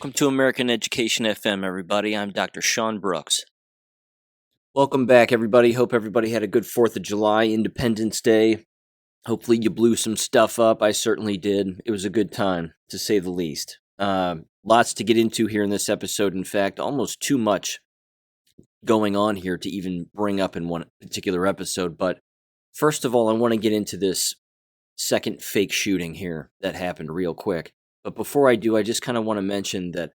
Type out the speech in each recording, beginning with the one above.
Welcome to American Education FM, everybody. I'm Dr. Sean Brooks. Welcome back, everybody. Hope everybody had a good 4th of July, Independence Day. Hopefully you blew some stuff up. I certainly did. It was a good time, to say the least. Lots to get into here in this episode. In fact, almost too much going on here to even bring up in one particular episode. But first of all, I want to get into this second fake shooting here that happened real quick. But before I do, I just kind of want to mention that,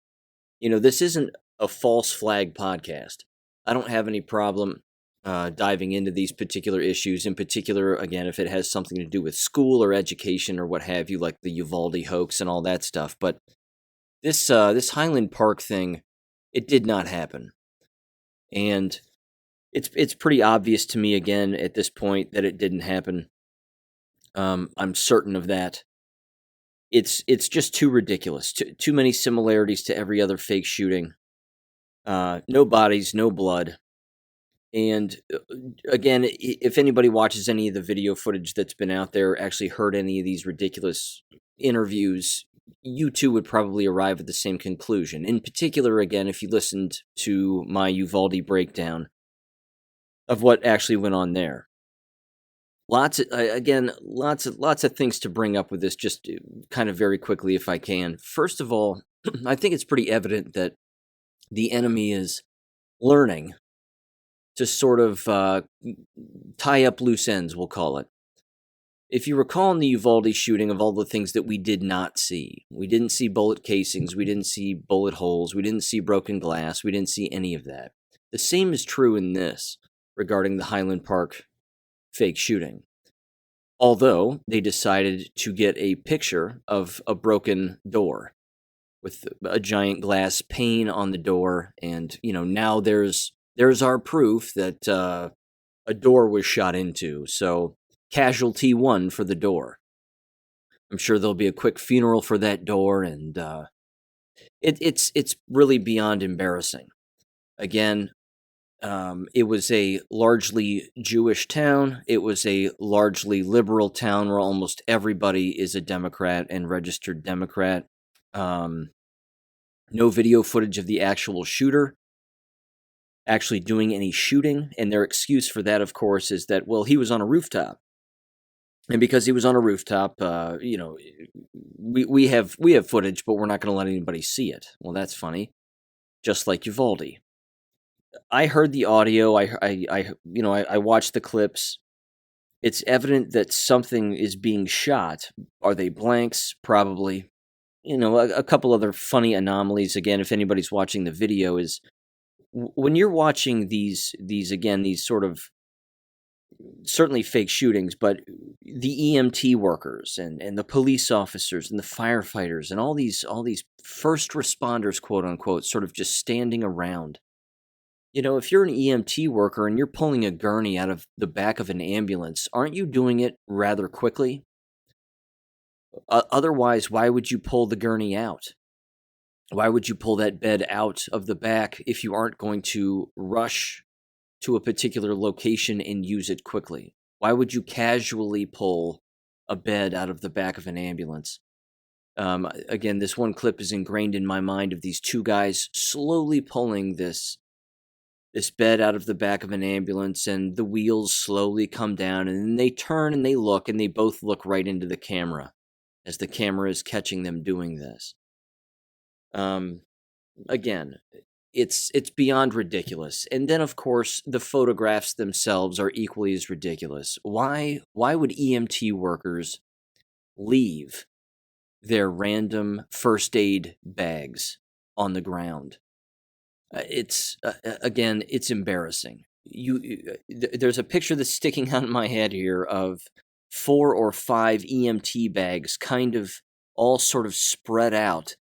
this isn't a false flag podcast. I don't have any problem diving into these particular issues. In particular, again, if it has something to do with school or education or what have you, like the Uvalde hoax and all that stuff. But this Highland Park thing, it did not happen. And it's pretty obvious to me, again, at this point, that it didn't happen. I'm certain of that. It's just too ridiculous. Too many similarities to every other fake shooting. No bodies, no blood. And again, if anybody watches any of the video footage that's been out there, actually heard any of these ridiculous interviews, you too would probably arrive at the same conclusion. In particular, again, if you listened to my Uvalde breakdown of what actually went on there. Lots of things to bring up with this, just kind of very quickly if I can. First of all, I think it's pretty evident that the enemy is learning to sort of tie up loose ends, we'll call it. If you recall in the Uvalde shooting, of all the things that we did not see, we didn't see bullet casings, we didn't see bullet holes, we didn't see broken glass, we didn't see any of that. The same is true in this regarding the Highland Park fake shooting. Although they decided to get a picture of a broken door with a giant glass pane on the door, and now there's our proof that a door was shot into. So casualty 1 for the door. I'm sure there'll be a quick funeral for that door, and it's really beyond embarrassing. Again. It was a largely Jewish town. It was a largely liberal town where almost everybody is a Democrat and registered Democrat. No video footage of the actual shooter actually doing any shooting. And their excuse for that, of course, is that, well, he was on a rooftop. And because he was on a rooftop, we have footage, but we're not going to let anybody see it. Well, that's funny. Just like Uvalde. I heard the audio. I watched the clips. It's evident that something is being shot. Are they blanks? Probably. A couple other funny anomalies. Again, if anybody's watching the video, is when you're watching these sort of certainly fake shootings, but the EMT workers and the police officers and the firefighters and all these first responders, quote unquote, sort of just standing around. If you're an EMT worker and you're pulling a gurney out of the back of an ambulance, aren't you doing it rather quickly? Otherwise, why would you pull the gurney out? Why would you pull that bed out of the back if you aren't going to rush to a particular location and use it quickly? Why would you casually pull a bed out of the back of an ambulance? Again, this one clip is ingrained in my mind of these two guys slowly pulling this bed out of the back of an ambulance, and the wheels slowly come down, and then they turn and they look, and they both look right into the camera as the camera is catching them doing this. Again, it's beyond ridiculous. And then, of course, the photographs themselves are equally as ridiculous. Why would EMT workers leave their random first aid bags on the ground? It's embarrassing. There's a picture that's sticking out in my head here of 4 or 5 EMT bags, kind of all sort of spread out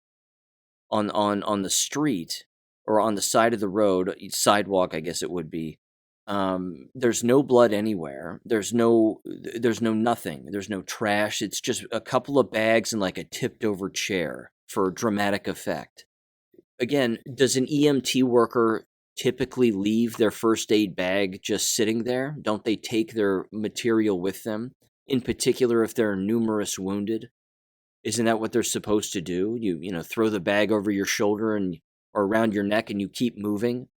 on the street or on the side of the road, sidewalk, I guess it would be. There's no blood anywhere. There's no nothing. There's no trash. It's just a couple of bags and like a tipped over chair for dramatic effect. Again, does an EMT worker typically leave their first aid bag just sitting there? Don't they take their material with them? In particular, if there are numerous wounded? Isn't that what they're supposed to do? Throw the bag over your shoulder or around your neck, and you keep moving,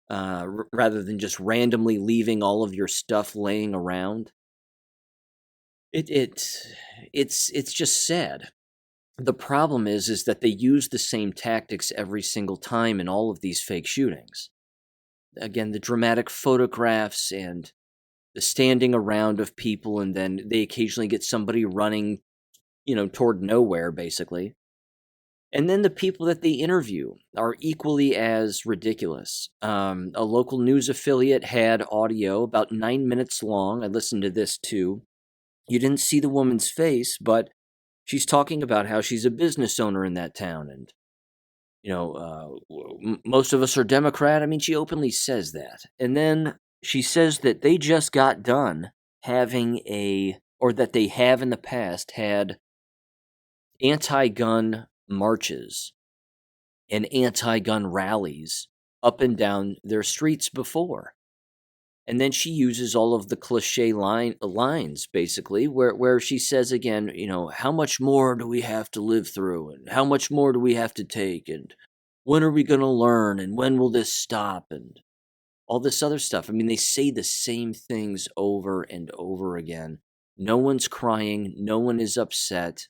rather than just randomly leaving all of your stuff laying around. It's just sad. The problem is that they use the same tactics every single time in all of these fake shootings. Again, the dramatic photographs and the standing around of people, and then they occasionally get somebody running, toward nowhere, basically. And then the people that they interview are equally as ridiculous. A local news affiliate had audio about 9 minutes long. I listened to this too. You didn't see the woman's face, but she's talking about how she's a business owner in that town, and most of us are Democrat. I mean, she openly says that. And then she says that they just got done or that they have in the past had anti-gun marches and anti-gun rallies up and down their streets before. And then she uses all of the cliche lines, basically, where she says again, how much more do we have to live through? And how much more do we have to take? And when are we going to learn? And when will this stop? And all this other stuff. I mean, they say the same things over and over again. No one's crying. No one is upset.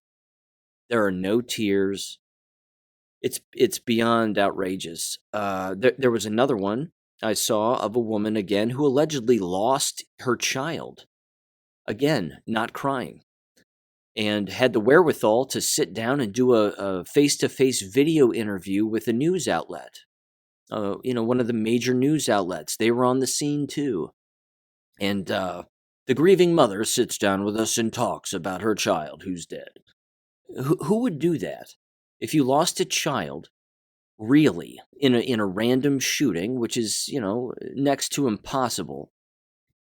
There are no tears. It's beyond outrageous. There was another one I saw of a woman, again, who allegedly lost her child. Again, not crying. And had the wherewithal to sit down and do a face-to-face video interview with a news outlet. One of the major news outlets. They were on the scene too. And the grieving mother sits down with us and talks about her child who's dead. Who would do that? If you lost a child, really, in a random shooting, which is, next to impossible,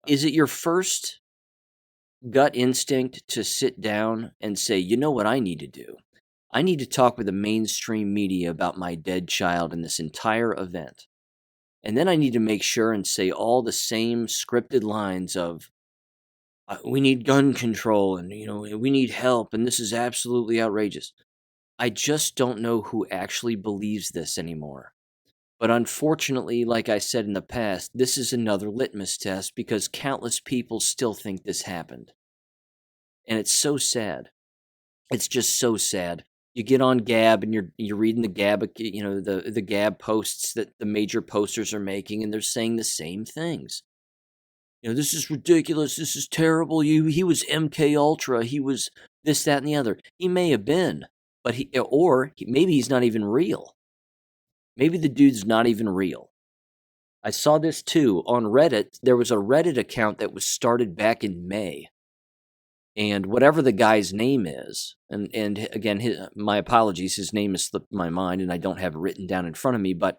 is it your first gut instinct to sit down and say, you know what I need to do? I need to talk with the mainstream media about my dead child in this entire event. And then I need to make sure and say all the same scripted lines of, we need gun control, and, we need help, and this is absolutely outrageous. I just don't know who actually believes this anymore. But unfortunately, like I said in the past, this is another litmus test because countless people still think this happened. And it's so sad. It's just so sad. You get on Gab and you're reading the Gab, the Gab posts that the major posters are making, and they're saying the same things. This is ridiculous. This is terrible. He was MK Ultra. He was this, that, and the other. He may have been, but maybe he's not even real. Maybe the dude's not even real. I saw this too on Reddit. There was a Reddit account that was started back in May. And whatever the guy's name is, and again, my apologies, his name has slipped my mind and I don't have it written down in front of me, but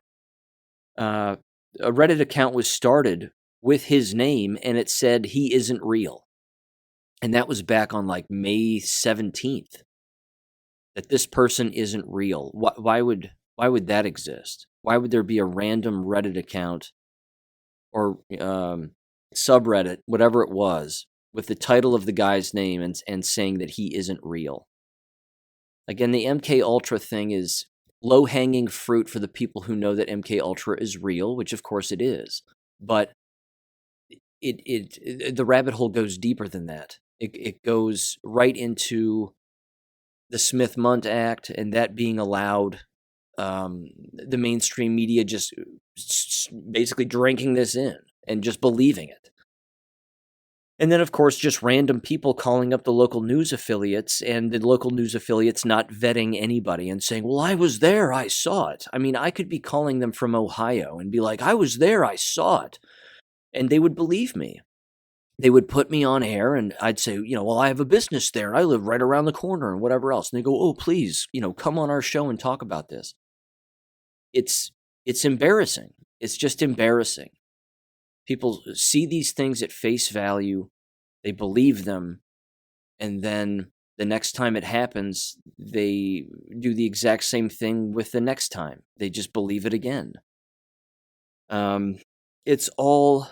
a Reddit account was started with his name and it said he isn't real. And that was back on like May 17th. That this person isn't real. Why would that exist? Why would there be a random Reddit account or subreddit, whatever it was, with the title of the guy's name and saying that he isn't real? Again, the MK Ultra thing is low-hanging fruit for the people who know that MK Ultra is real, which of course it is. But the rabbit hole goes deeper than that. It goes right into the Smith-Mundt Act and that being allowed, the mainstream media just basically drinking this in and just believing it. And then, of course, just random people calling up the local news affiliates and the local news affiliates not vetting anybody and saying, well, I was there, I saw it. I mean, I could be calling them from Ohio and be like, I was there, I saw it. And they would believe me. They would put me on air and I'd say, well, I have a business there. I live right around the corner and whatever else. And they go, oh, please, come on our show and talk about this. It's embarrassing. It's just embarrassing. People see these things at face value, they believe them, and then the next time it happens, they do the exact same thing with the next time. They just believe it again. It's all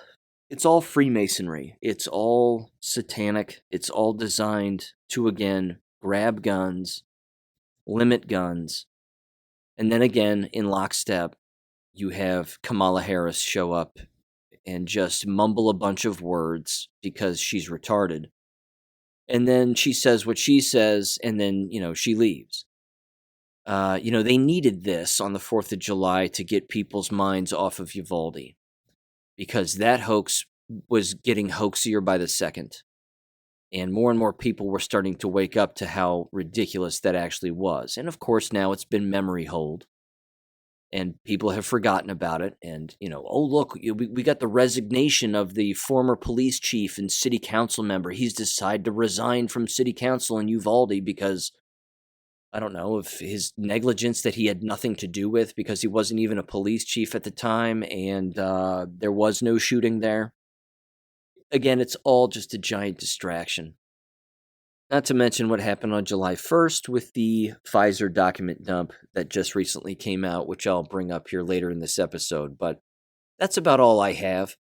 Freemasonry. It's all satanic. It's all designed to, again, grab guns, limit guns. And then again, in lockstep, you have Kamala Harris show up and just mumble a bunch of words because she's retarded. And then she says what she says, and then, she leaves. They needed this on the 4th of July to get people's minds off of Uvalde, because that hoax was getting hoaxier by the second. And more people were starting to wake up to how ridiculous that actually was. And of course, now it's been memory hold, and people have forgotten about it. And, oh, look, we got the resignation of the former police chief and city council member. He's decided to resign from city council in Uvalde because, I don't know, of his negligence that he had nothing to do with, because he wasn't even a police chief at the time, and there was no shooting there. Again, it's all just a giant distraction. Not to mention what happened on July 1st with the Pfizer document dump that just recently came out, which I'll bring up here later in this episode. But that's about all I have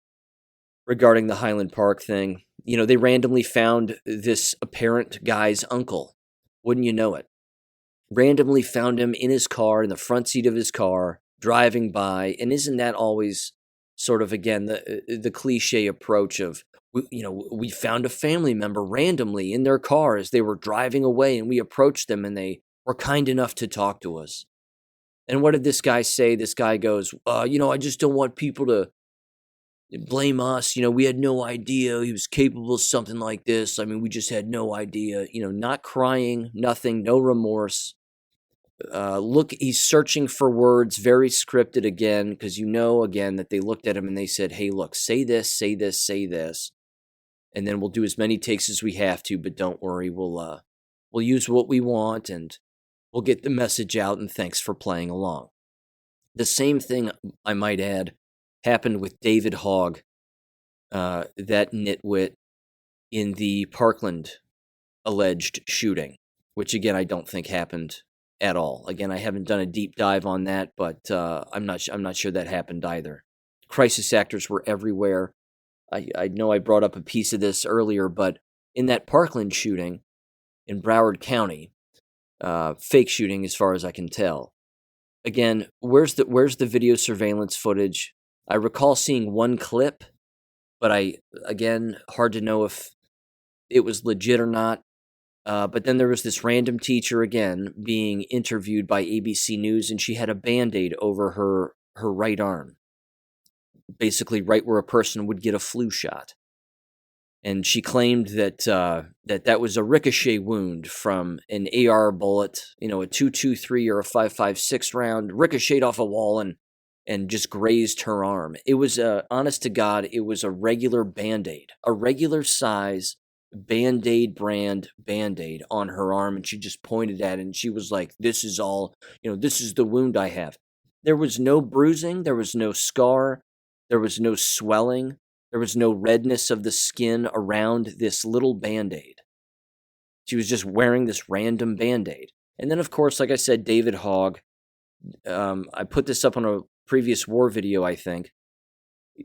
regarding the Highland Park thing. They randomly found this apparent guy's uncle. Wouldn't you know it? Randomly found him in his car, in the front seat of his car, driving by. And isn't that always sort of, again, the cliche approach of, we found a family member randomly in their car as they were driving away, and we approached them and they were kind enough to talk to us. And what did this guy say? This guy goes, I just don't want people to blame us. We had no idea he was capable of something like this. I mean, we just had no idea, not crying, nothing, no remorse. Look, he's searching for words, very scripted again, because again, that they looked at him and they said, hey, look, say this, say this, say this. And then we'll do as many takes as we have to, but don't worry, we'll use what we want, and we'll get the message out, and thanks for playing along. The same thing, I might add, happened with David Hogg, that nitwit, in the Parkland alleged shooting, which again, I don't think happened at all. Again, I haven't done a deep dive on that, but I'm not sure that happened either. Crisis actors were everywhere. I know I brought up a piece of this earlier, but in that Parkland shooting in Broward County, fake shooting as far as I can tell. Again, where's the video surveillance footage? I recall seeing one clip, but hard to know if it was legit or not. But then there was this random teacher again being interviewed by ABC News, and she had a Band-Aid over her right arm, basically right where a person would get a flu shot. And she claimed that that was a ricochet wound from an AR bullet, a .223 or a .556 round, ricocheted off a wall and just grazed her arm. It was, honest to God, it was a regular Band-Aid, a regular size Band-Aid brand Band-Aid on her arm, and she just pointed at it, and she was like, this is all, this is the wound I have. There was no bruising, there was no scar, there was no swelling, there was no redness of the skin around this little Band-Aid. She was just wearing this random Band-Aid. And then, of course, like I said, David Hogg, I put this up on a previous war video, I think.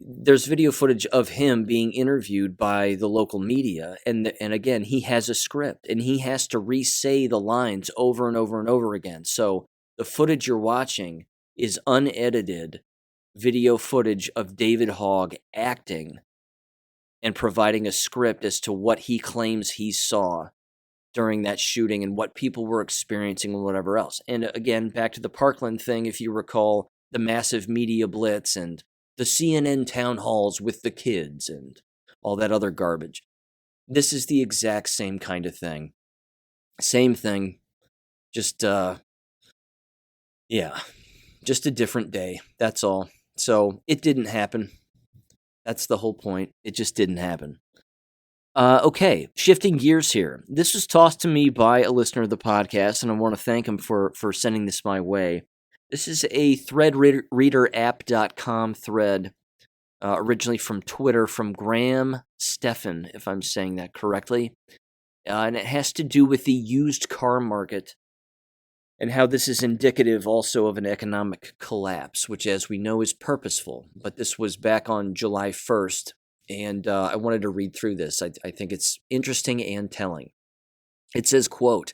There's video footage of him being interviewed by the local media, and again, he has a script, and he has to re-say the lines over and over and over again. So the footage you're watching is unedited video footage of David Hogg acting and providing a script as to what he claims he saw during that shooting and what people were experiencing and whatever else. And again, back to the Parkland thing, if you recall, the massive media blitz and the CNN town halls with the kids and all that other garbage. This is the exact same kind of thing. Same thing, just, just a different day, that's all. So, it didn't happen. That's the whole point. It just didn't happen. Okay, shifting gears here. This was tossed to me by a listener of the podcast, and I want to thank him for sending this my way. This is a threadreaderapp.com thread, originally from Twitter, from Graham Steffen, if I'm saying that correctly. And it has to do with the used car market and how this is indicative also of an economic collapse, which, as we know, is purposeful. But this was back on July 1st, and I wanted to read through this. I think it's interesting and telling. It says, quote,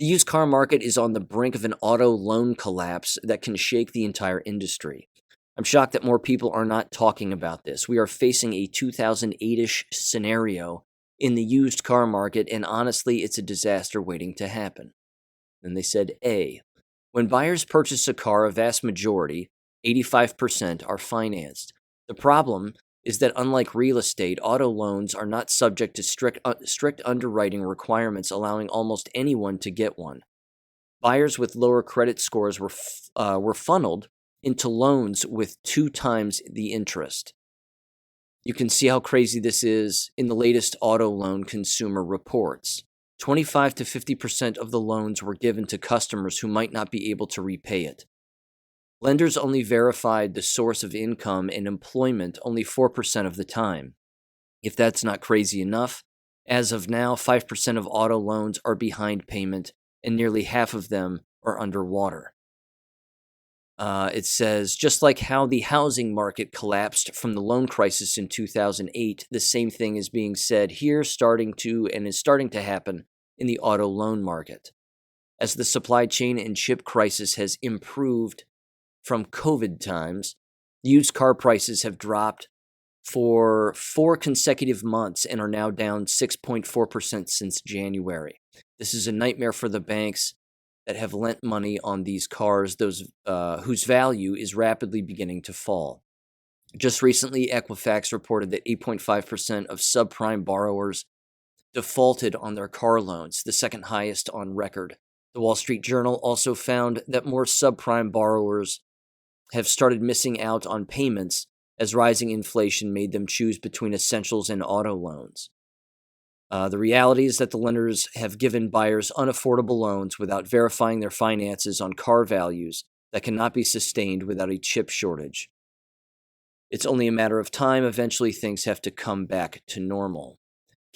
The used car market is on the brink of an auto loan collapse that can shake the entire industry. I'm shocked that more people are not talking about this. We are facing a 2008-ish scenario in the used car market, and honestly, it's a disaster waiting to happen. And they said A. When buyers purchase a car, a vast majority, 85%, are financed. The problem is that unlike real estate, auto loans are not subject to strict underwriting requirements, allowing almost anyone to get one. Buyers with lower credit scores were funneled into loans with 2 times the interest. You can see how crazy this is in the latest auto loan consumer reports. 25 to 50% of the loans were given to customers who might not be able to repay it. Lenders only verified the source of income and employment only 4% of the time. If that's not crazy enough, as of now, 5% of auto loans are behind payment, and nearly half of them are underwater. It says, just like how the housing market collapsed from the loan crisis in 2008, the same thing is being said here, is starting to happen in the auto loan market. As the supply chain and chip crisis has improved from COVID times, used car prices have dropped for 4 consecutive months and are now down 6.4% since January. This is a nightmare for the banks that have lent money on these cars, those whose value is rapidly beginning to fall. Just recently, Equifax reported that 8.5% of subprime borrowers defaulted on their car loans, the second highest on record. The Wall Street Journal also found that more subprime borrowers have started missing out on payments as rising inflation made them choose between essentials and auto loans. The reality is that the lenders have given buyers unaffordable loans without verifying their finances on car values that cannot be sustained without a chip shortage. It's only a matter of time. Eventually, things have to come back to normal.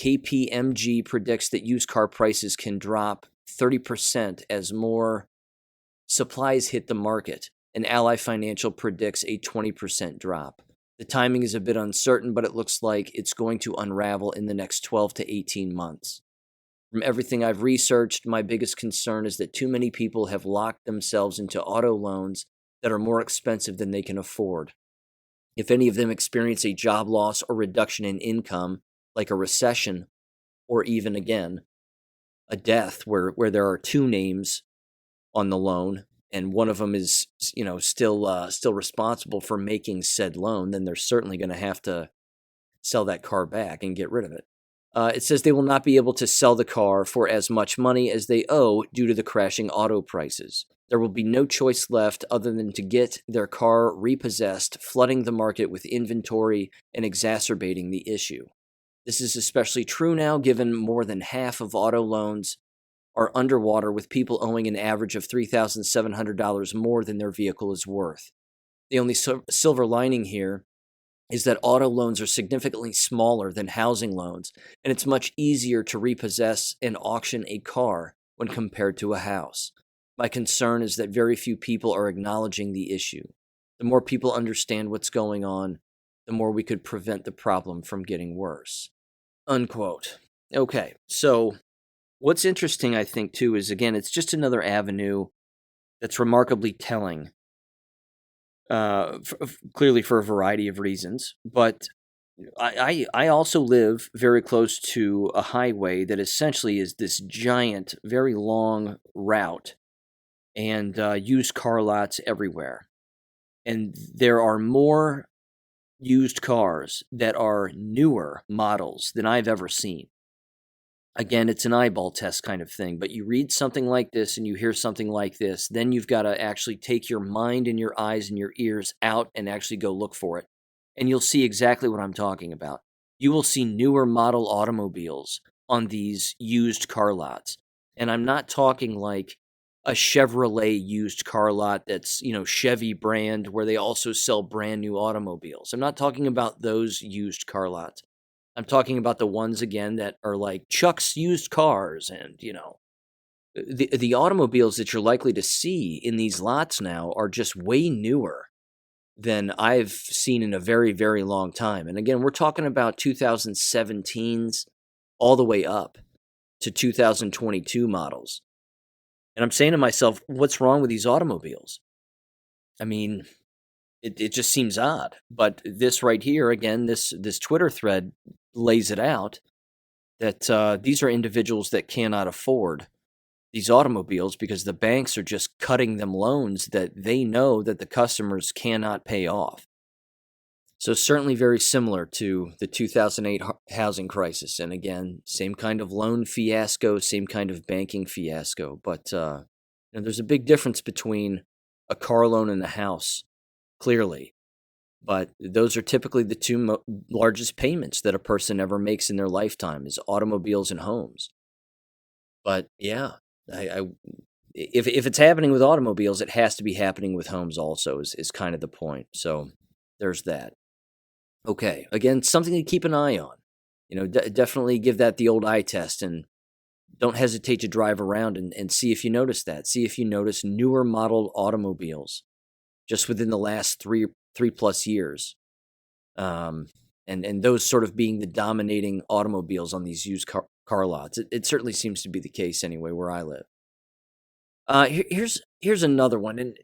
KPMG predicts that used car prices can drop 30% as more supplies hit the market, and Ally Financial predicts a 20% drop. The timing is a bit uncertain, but it looks like it's going to unravel in the next 12 to 18 months. From everything I've researched, my biggest concern is that too many people have locked themselves into auto loans that are more expensive than they can afford. If any of them experience a job loss or reduction in income, like a recession, or even, again, a death where there are 2 names on the loan, and one of them is, still responsible for making said loan, then they're certainly going to have to sell that car back and get rid of it. It says they will not be able to sell the car for as much money as they owe due to the crashing auto prices. There will be no choice left other than to get their car repossessed, flooding the market with inventory and exacerbating the issue. This is especially true now, given more than half of auto loans are underwater, with people owing an average of $3,700 more than their vehicle is worth. The only silver lining here is that auto loans are significantly smaller than housing loans, and it's much easier to repossess and auction a car when compared to a house. My concern is that very few people are acknowledging the issue. The more people understand what's going on, the more we could prevent the problem from getting worse. Unquote. Okay, so what's interesting, I think, too, is, again, it's just another avenue that's remarkably telling, clearly for a variety of reasons. But I also live very close to a highway that essentially is this giant, very long route, and used car lots everywhere. And there are more used cars that are newer models than I've ever seen. Again, it's an eyeball test kind of thing, but you read something like this and you hear something like this, then you've got to actually take your mind and your eyes and your ears out and actually go look for it. And you'll see exactly what I'm talking about. You will see newer model automobiles on these used car lots. And I'm not talking like a Chevrolet used car lot that's, Chevy brand, where they also sell brand new automobiles. I'm not talking about those used car lots. I'm talking about the ones, again, that are like Chuck's used cars, and, the automobiles that you're likely to see in these lots now are just way newer than I've seen in a very, very long time. And again, we're talking about 2017s all the way up to 2022 models. And I'm saying to myself, what's wrong with these automobiles? I mean, it just seems odd. But this right here, again, this Twitter thread lays it out that these are individuals that cannot afford these automobiles because the banks are just cutting them loans that they know that the customers cannot pay off. So certainly very similar to the 2008 housing crisis. And again, same kind of loan fiasco, same kind of banking fiasco. But there's a big difference between a car loan and a house, clearly. But those are typically the two largest payments that a person ever makes in their lifetime is automobiles and homes. But yeah, if it's happening with automobiles, it has to be happening with homes also is kind of the point. So there's that. Okay, again, something to keep an eye on. Definitely give that the old eye test and don't hesitate to drive around and see if you notice that. See if you notice newer modeled automobiles just within the last three plus years. And those sort of being the dominating automobiles on these used car lots. It certainly seems to be the case anyway where I live. Here's another one, and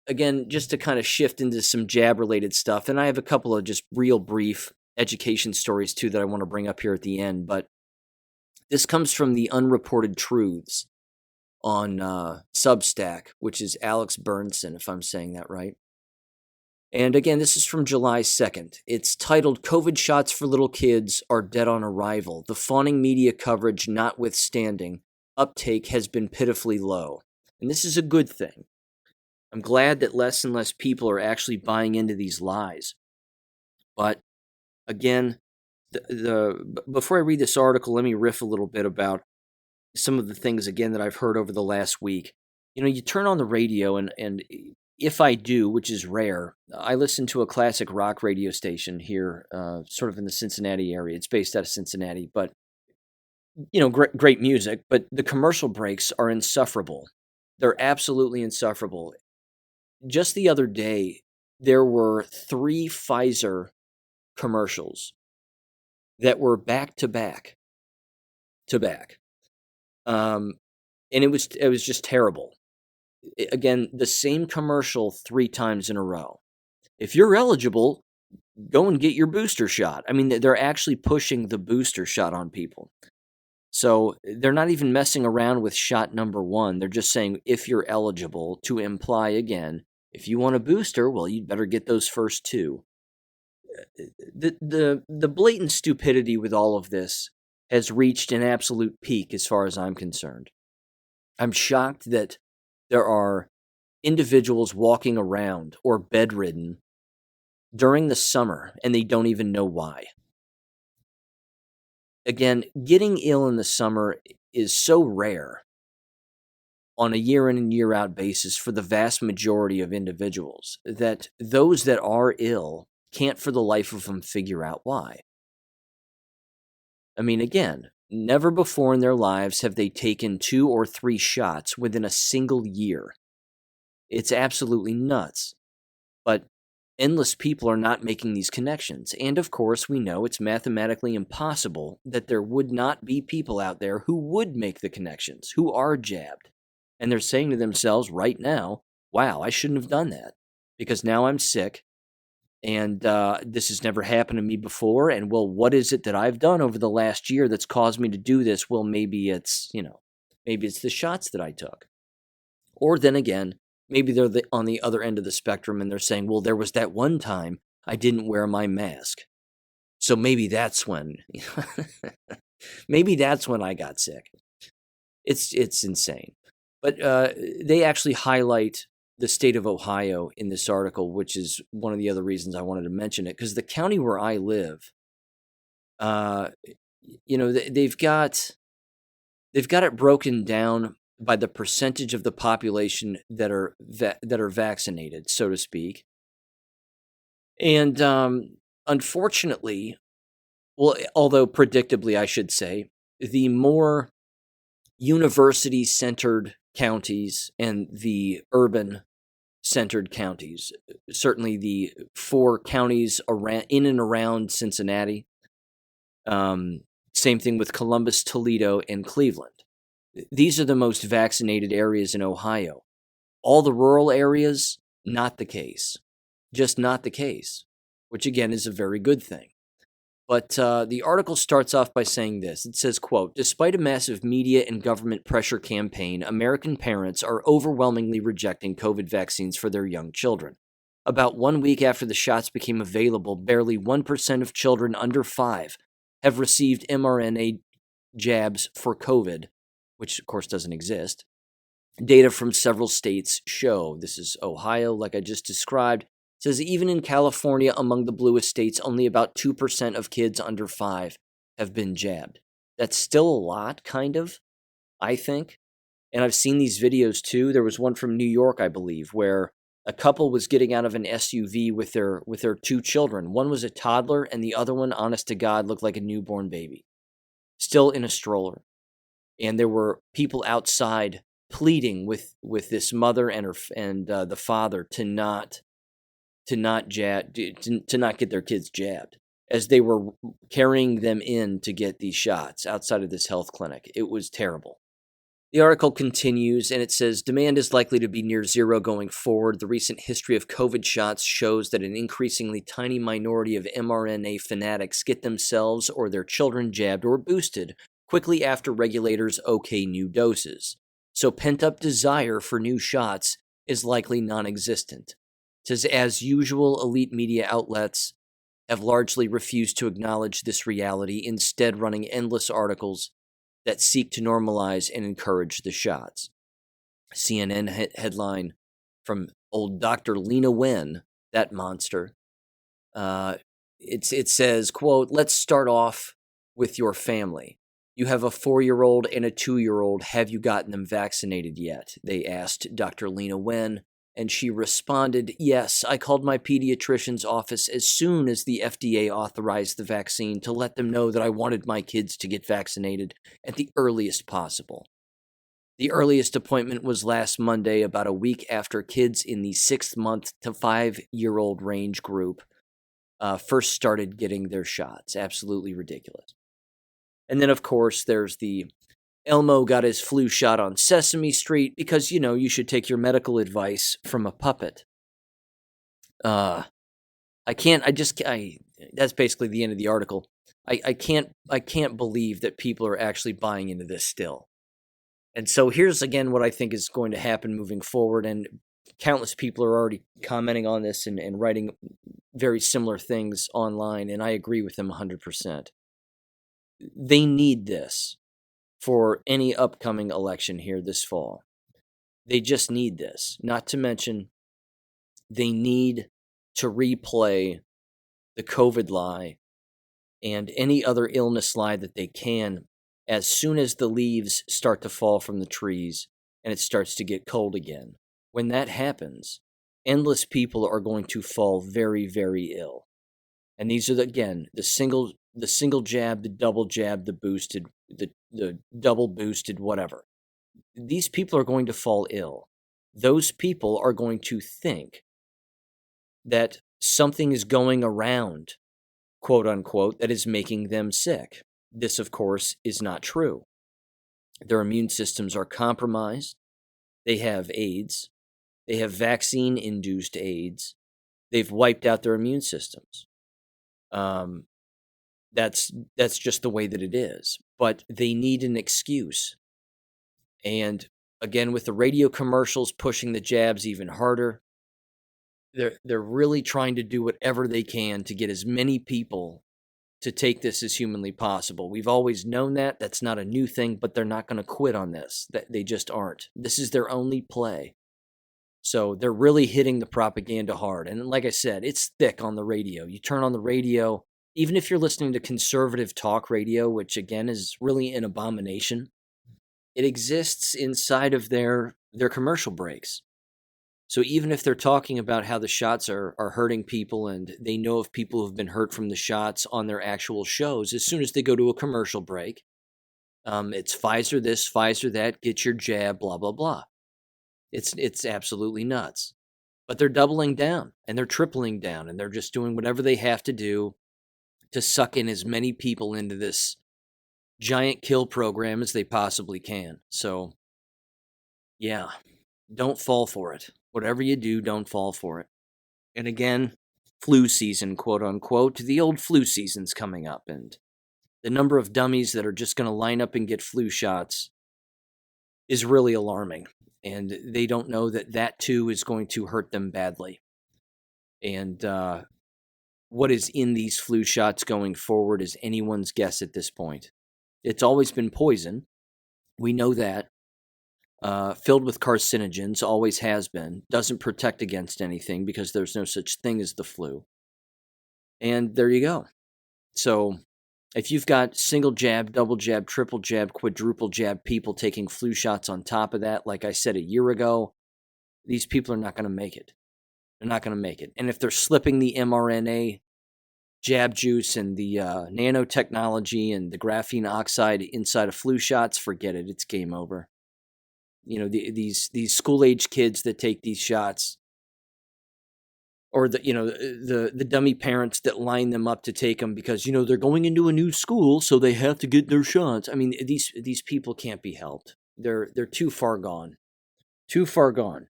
again, just to kind of shift into some jab related stuff, and I have a couple of just real brief education stories too that I want to bring up here at the end, but this comes from the Unreported Truths on Substack, which is Alex Bernson, if I'm saying that right. And again, this is from July 2nd. It's titled, COVID Shots for Little Kids Are Dead on Arrival. The fawning media coverage notwithstanding, uptake has been pitifully low. And this is a good thing. I'm glad that less and less people are actually buying into these lies. But again, before I read this article, let me riff a little bit about some of the things, again, that I've heard over the last week. You turn on the radio, and if I do, which is rare, I listen to a classic rock radio station here, sort of in the Cincinnati area. It's based out of Cincinnati, but, great music, but the commercial breaks are insufferable. They're absolutely insufferable. Just the other day, there were 3 Pfizer commercials that were back to back. And it was just terrible. Again, the same commercial 3 times in a row. If you're eligible, go and get your booster shot. I mean, they're actually pushing the booster shot on people. So they're not even messing around with shot number 1. They're just saying, if you're eligible, to imply again, if you want a booster, well, you'd better get those first 2. The blatant stupidity with all of this has reached an absolute peak as far as I'm concerned. I'm shocked that there are individuals walking around or bedridden during the summer and they don't even know why. Again, getting ill in the summer is so rare on a year in and year out basis for the vast majority of individuals that those that are ill can't for the life of them figure out why. I mean, again, never before in their lives have they taken 2 or 3 shots within a single year. It's absolutely nuts. But endless people are not making these connections. And of course, we know it's mathematically impossible that there would not be people out there who would make the connections, who are jabbed. And they're saying to themselves right now, wow, I shouldn't have done that because now I'm sick and this has never happened to me before. And well, what is it that I've done over the last year that's caused me to do this? Well, maybe it's the shots that I took. Or then again, maybe they're on the other end of the spectrum and they're saying, well, there was that one time I didn't wear my mask. So maybe that's when, I got sick. It's insane. But they actually highlight the state of Ohio in this article, which is one of the other reasons I wanted to mention it, because the county where I live, they've got it broken down by the percentage of the population that are vaccinated, so to speak. And unfortunately, well, although predictably, I should say, the more university-centered counties and the urban-centered counties, certainly the 4 counties in and around Cincinnati, same thing with Columbus, Toledo, and Cleveland. These are the most vaccinated areas in Ohio. All the rural areas, not the case. Just not the case, which again is a very good thing. But the article starts off by saying this. It says, quote, despite a massive media and government pressure campaign, American parents are overwhelmingly rejecting COVID vaccines for their young children. About 1 week after the shots became available, barely 1% of children under 5 have received mRNA jabs for COVID, which of course doesn't exist. Data from several states show, this is Ohio, like I just described, says even in California, among the bluest states, only about 2% of kids under 5 have been jabbed. That's still a lot, kind of, I think. And I've seen these videos too. There was one from New York, I believe, where a couple was getting out of an SUV with their 2 children. One was a toddler, and the other one, honest to God, looked like a newborn baby, still in a stroller. And there were people outside pleading with this mother and the father to not get their kids jabbed as they were carrying them in to get these shots outside of this health clinic. It was terrible. The article continues, and it says, demand is likely to be near zero going forward. The recent history of COVID shots shows that an increasingly tiny minority of mRNA fanatics get themselves or their children jabbed or boosted quickly after regulators okay new doses. So pent-up desire for new shots is likely non-existent. It says, as usual, elite media outlets have largely refused to acknowledge this reality, instead running endless articles that seek to normalize and encourage the shots. CNN headline from old Dr. Lena Wen, that monster. It says, quote, let's start off with your family. You have a 4-year-old and a 2-year-old. Have you gotten them vaccinated yet? They asked Dr. Lena Wen, and she responded, yes, I called my pediatrician's office as soon as the FDA authorized the vaccine to let them know that I wanted my kids to get vaccinated at the earliest possible. The earliest appointment was last Monday, about a week after kids in the 6-month to 5-year-old range group first started getting their shots. Absolutely ridiculous. And then, of course, there's the Elmo got his flu shot on Sesame Street because, you should take your medical advice from a puppet. That's basically the end of the article. I can't believe that people are actually buying into this still. And so here's again what I think is going to happen moving forward, and countless people are already commenting on this and writing very similar things online, and I agree with them 100%. They need this for any upcoming election here this fall. They just need this. Not to mention, they need to replay the COVID lie and any other illness lie that they can as soon as the leaves start to fall from the trees and it starts to get cold again. When that happens, endless people are going to fall very, very ill. And these are, the single jab, the double jab, the boosted, the double boosted, whatever. These people are going to fall ill. Those people are going to think that something is going around, quote unquote, that is making them sick. This, of course, is not true. Their immune systems are compromised. They have AIDS. They have vaccine-induced AIDS. They've wiped out their immune systems. That's just the way that it is. But they need an excuse. And again, with the radio commercials pushing the jabs even harder, they're really trying to do whatever they can to get as many people to take this as humanly possible. We've always known that. That's not a new thing, but they're not going to quit on this. They just aren't. This is their only play. So they're really hitting the propaganda hard. And like I said, it's thick on the radio. You turn on the radio, even if you're listening to conservative talk radio, which again is really an abomination, it exists inside of their commercial breaks. So even if they're talking about how the shots are hurting people and they know of people who have been hurt from the shots on their actual shows, as soon as they go to a commercial break, it's Pfizer this, Pfizer that, get your jab, blah, blah, blah. It's absolutely nuts. But they're doubling down and they're tripling down and they're just doing whatever they have to do to suck in as many people into this giant kill program as they possibly can. So, yeah, don't fall for it. Whatever you do, don't fall for it. And again, flu season, quote unquote, the old flu season's coming up, and the number of dummies that are just going to line up and get flu shots is really alarming. And they don't know that that too is going to hurt them badly. And what is in these flu shots going forward is anyone's guess at this point. It's always been poison. We know that. Filled with carcinogens, always has been. Doesn't protect against anything because there's no such thing as the flu. And there you go. So if you've got single jab, double jab, triple jab, quadruple jab people taking flu shots on top of that, like I said a year ago, these people are not going to make it. They're not going to make it. And if they're slipping the mRNA jab juice and the nanotechnology and the graphene oxide inside of flu shots, forget it. It's game over. You know, these school-age kids that take these shots, or the dummy parents that line them up to take them because they're going into a new school, so they have to get their shots. I mean, these people can't be helped. They're too far gone, too far gone.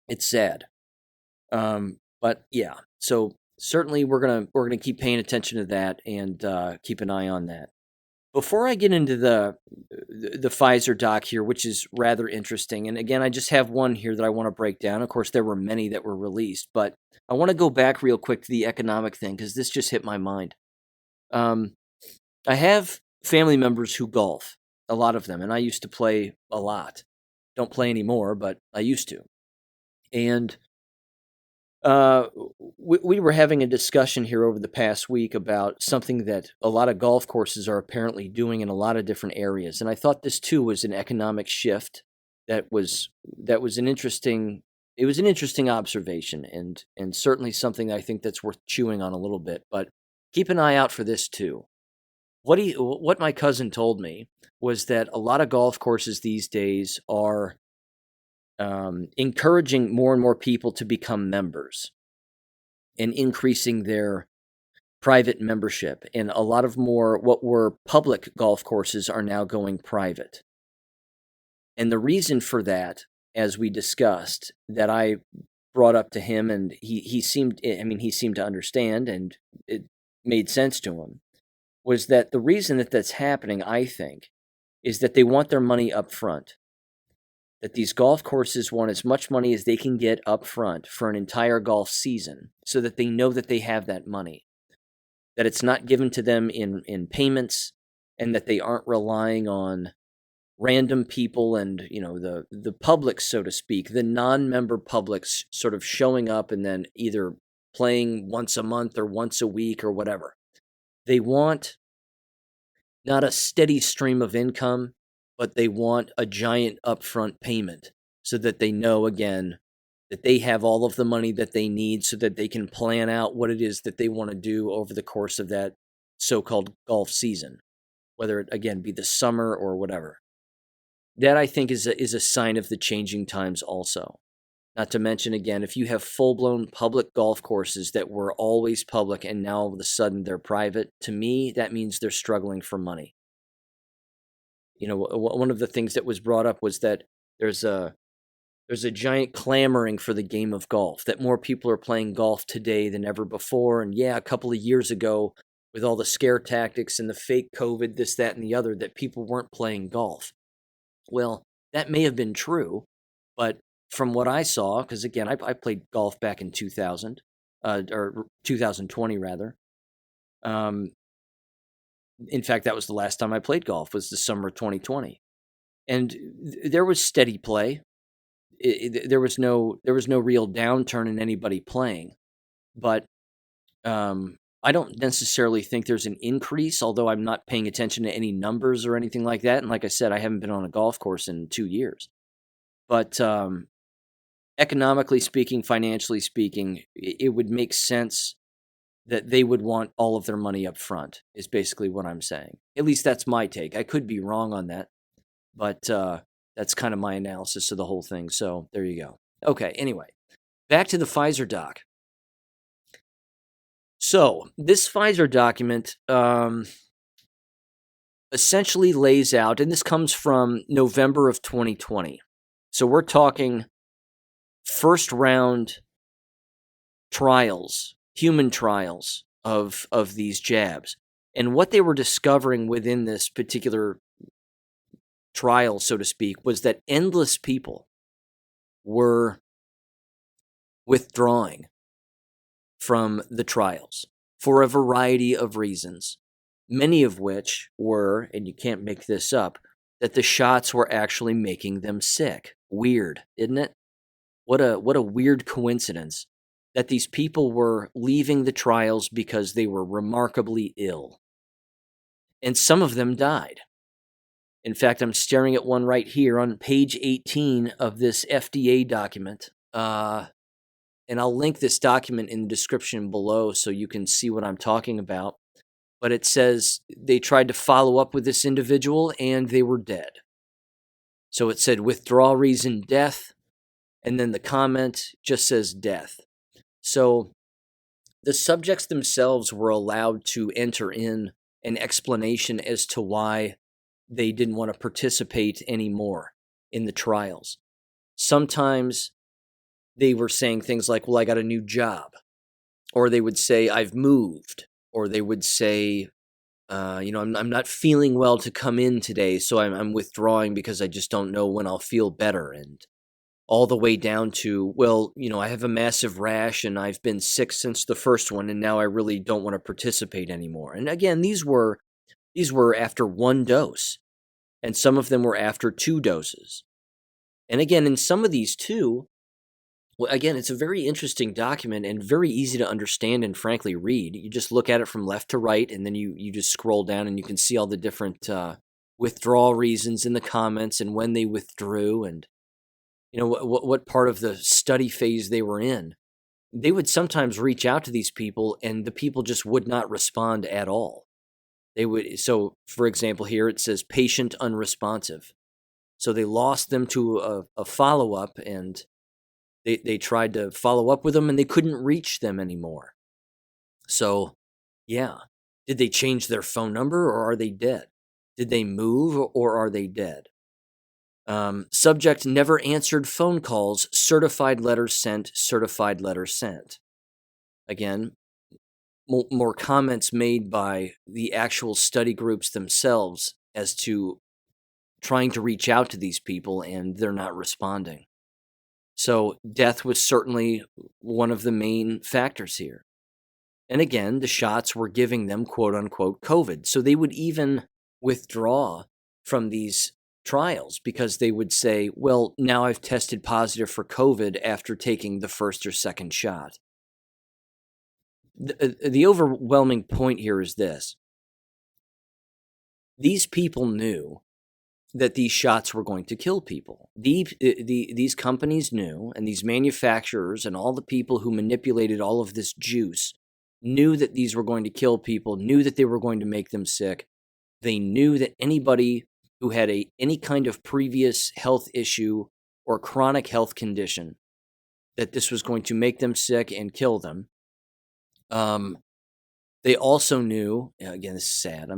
It's sad, but yeah. So certainly we're gonna keep paying attention to that and keep an eye on that. Before I get into the Pfizer doc here, which is rather interesting, and again, I just have one here that I want to break down. Of course, there were many that were released, but I want to go back real quick to the economic thing because this just hit my mind. I have family members who golf, a lot of them, and I used to play a lot. Don't play anymore, but I used to. And we were having a discussion here over the past week about something that a lot of golf courses are apparently doing in a lot of different areas, and I thought this too was an economic shift that was an interesting. It was an interesting observation, and certainly something I think that's worth chewing on a little bit. But keep an eye out for this too. What my cousin told me was that a lot of golf courses these days are encouraging more and more people to become members and increasing their private membership. And a lot of more what were public golf courses are now going private. And the reason for that, as we discussed, that I brought up to him, and he seemed to understand, and it made sense to him, was that the reason that that's happening, I think, is that they want their money up front. That these golf courses want as much money as they can get up front for an entire golf season so that they know that they have that money, that it's not given to them in payments, and that they aren't relying on random people and the public, so to speak, the non-member publics sort of showing up and then either playing once a month or once a week or whatever. They want not a steady stream of income, but they want a giant upfront payment so that they know, again, that they have all of the money that they need so that they can plan out what it is that they want to do over the course of that so-called golf season, whether it, again, be the summer or whatever. That, I think, is a sign of the changing times also. Not to mention, again, if you have full-blown public golf courses that were always public and now all of a sudden they're private, to me, that means they're struggling for money. One of the things that was brought up was that there's a giant clamoring for the game of golf, that more people are playing golf today than ever before. And yeah, a couple of years ago, with all the scare tactics and the fake COVID, this, that, and the other, that people weren't playing golf. Well, that may have been true, but from what I saw, because again, I played golf back in 2000, or 2020 rather. In fact, that was the last time I played golf, was the summer of 2020. And there was steady play. There was no real downturn in anybody playing. But I don't necessarily think there's an increase, although I'm not paying attention to any numbers or anything like that. And like I said, I haven't been on a golf course in 2 years. But economically speaking, financially speaking, it would make sense that they would want all of their money up front, is basically what I'm saying. At least that's my take. I could be wrong on that, but that's kind of my analysis of the whole thing. So there you go. Okay, anyway, back to the Pfizer doc. So this Pfizer document, essentially lays out, and this comes from November of 2020. So we're talking first round trials, human trials of these jabs. And what they were discovering within this particular trial, so to speak, was that endless people were withdrawing from the trials for a variety of reasons, many of which were, and you can't make this up, that the shots were actually making them sick. Weird, isn't it? What a weird coincidence that these people were leaving the trials because they were remarkably ill. And some of them died. In fact, I'm staring at one right here on page 18 of this FDA document. And I'll link this document in the description below so you can see what I'm talking about. But it says they tried to follow up with this individual and they were dead. So it said withdrawal reason death, and then the comment just says death. So the subjects themselves were allowed to enter in an explanation as to why they didn't want to participate anymore in the trials. Sometimes they were saying things like, well, I got a new job. Or they would say, I've moved. Or they would say, I'm not feeling well to come in today, so I'm withdrawing because I just don't know when I'll feel better. And all the way down to, well, I have a massive rash and I've been sick since the first one, and now I really don't want to participate anymore. And again, these were after one dose, and some of them were after 2 doses. And again, in some of these too, well, again, it's a very interesting document and very easy to understand and frankly read. You just look at it from left to right, and then you just scroll down and you can see all the different withdrawal reasons in the comments and when they withdrew and what part of the study phase they were in. They would sometimes reach out to these people and the people just would not respond at all. So for example, here it says patient unresponsive. So they lost them to a follow-up, and they tried to follow up with them and they couldn't reach them anymore. So, yeah. Did they change their phone number or are they dead? Did they move or are they dead? Subject never answered phone calls, certified letters sent, certified letters sent. Again, more comments made by the actual study groups themselves as to trying to reach out to these people and they're not responding. So death was certainly one of the main factors here. And again, the shots were giving them quote unquote COVID. So they would even withdraw from these trials because they would say, well, now I've tested positive for COVID after taking the first or second shot. The overwhelming point here is this. These people knew that these shots were going to kill people. These companies knew, and these manufacturers and all the people who manipulated all of this juice knew that these were going to kill people, knew that they were going to make them sick. They knew that anybody who had any kind of previous health issue or chronic health condition, that this was going to make them sick and kill them. They also knew, again, this is sad.